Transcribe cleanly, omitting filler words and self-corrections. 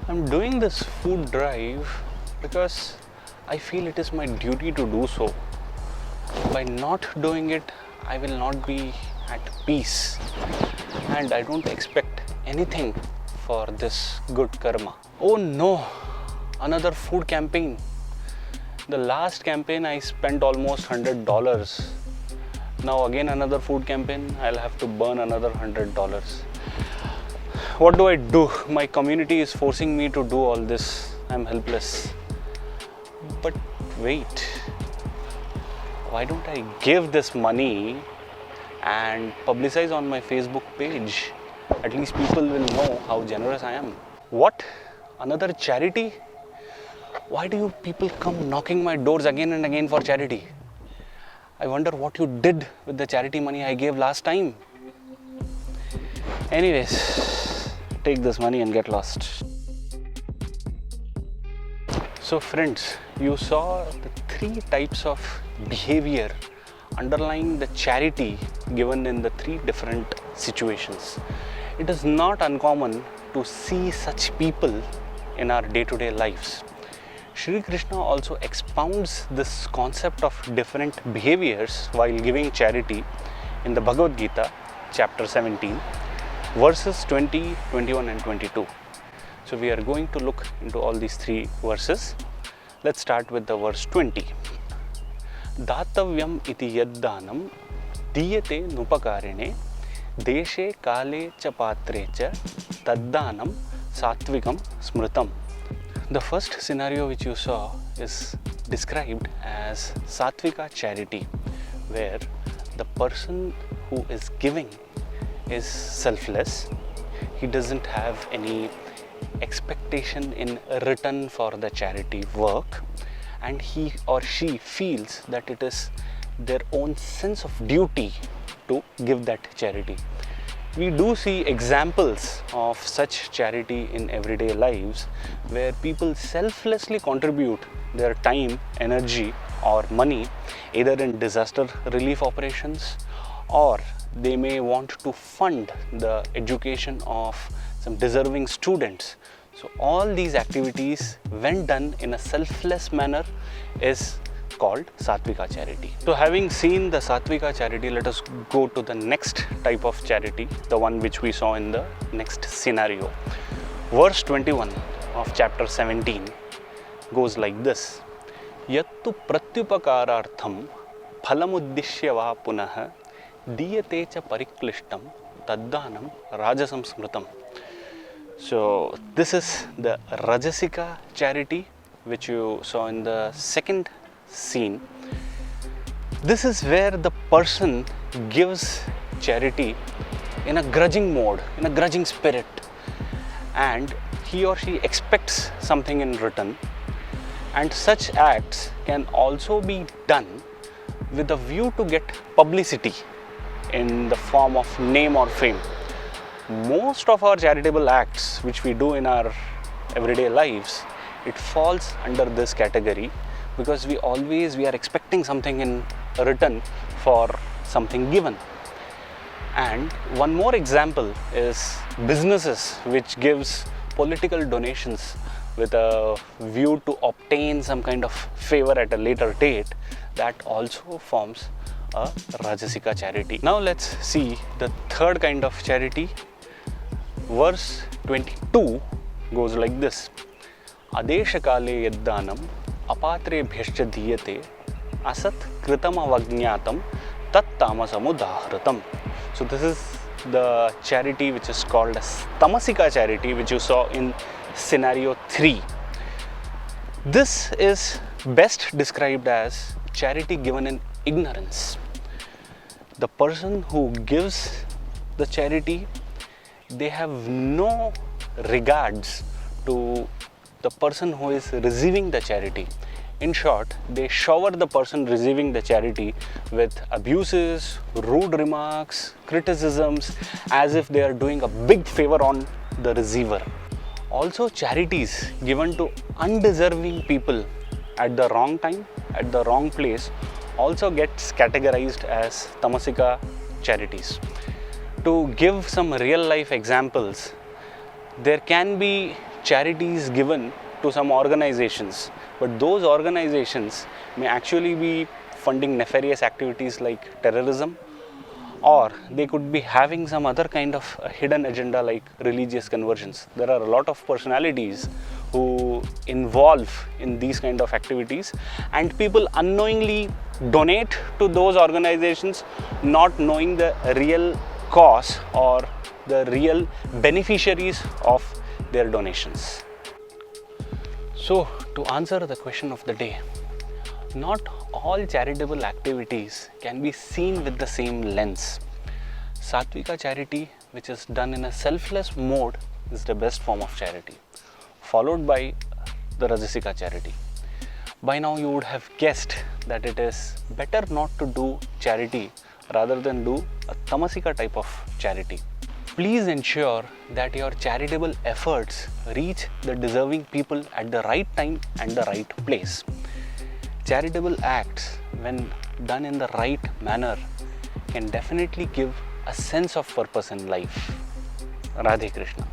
I'm doing this food drive because I feel it is my duty to do so. By not doing it, I will not be at peace, and I don't expect anything for this good karma. Oh no, another food campaign. The last campaign I spent almost $100. Now again another food campaign, I'll have to burn another $100. What do? My community is forcing me to do all this. I'm helpless. But wait, why don't I give this money and publicize on my Facebook page? At least people will know how generous I am. What? Another charity? Why do you people come knocking my doors again and again for charity? I wonder what you did with the charity money I gave last time. Anyways, take this money and get lost. So friends, you saw the three types of behavior underlying the charity given in the three different situations. It is not uncommon to see such people in our day-to-day lives. Shri Krishna also expounds this concept of different behaviors while giving charity in the Bhagavad Gita, chapter 17, verses 20, 21 and 22. So we are going to look into all these three verses. Let's start with the verse 20. Datavyam iti yaddanam diyate nupakarine deshe kale cha patre cha taddanam satvikam smritam. The first scenario which you saw is described as Satvika charity, where the person who is giving is selfless. He doesn't have any expectation in return for the charity work, and he or she feels that it is their own sense of duty to give that charity. We do see examples of such charity in everyday lives where people selflessly contribute their time, energy or money either in disaster relief operations, or they may want to fund the education of some deserving students. So all these activities, when done in a selfless manner, is called Satvika charity. So having seen the Satvika charity, let us go to the next type of charity, the one which we saw in the next scenario. Verse 21 of chapter 17 goes like this. Yattu pratyupakarartham phalamuddishya va punah diyate cha pariklishtam taddanam rajasam smritam. So this is the Rajasika charity which you saw in the second scene. This is where the person gives charity in a grudging mode, in a grudging spirit, and he or she expects something in return, and such acts can also be done with a view to get publicity in the form of name or fame. Most of our charitable acts which we do in our everyday lives, it falls under this category, because we are expecting something in return for something given. And one more example is businesses which gives political donations with a view to obtain some kind of favor at a later date. That also forms a Rajasika charity. Now let's see the third kind of charity. Verse 22 goes like this: Adeshakale yaddanam apatrebhyascha diyate asat kritam avagnatam tat tamasamudahritam. So this is the charity which is called as Tamasika charity, which you saw in scenario 3. This is best described as charity given in ignorance. The person who gives the charity, they have no regards to the person who is receiving the charity. In short, they shower the person receiving the charity with abuses, rude remarks, criticisms, as if they are doing a big favor on the receiver. Also, charities given to undeserving people at the wrong time, at the wrong place, also gets categorized as Tamasika charities. To give some real life examples, there can be charities given to some organizations, but those organizations may actually be funding nefarious activities like terrorism, or they could be having some other kind of a hidden agenda like religious conversions. There are a lot of personalities who involve in these kind of activities, and people unknowingly donate to those organizations, not knowing the real cause or the real beneficiaries of their donations. So, to answer the question of the day, not all charitable activities can be seen with the same lens. Satvika charity, which is done in a selfless mode, is the best form of charity, followed by the Rajasika charity. By now you would have guessed that it is better not to do charity rather than do a Tamasika type of charity. Please ensure that your charitable efforts reach the deserving people at the right time and the right place. Charitable acts, when done in the right manner, can definitely give a sense of purpose in life. Radhe Krishna.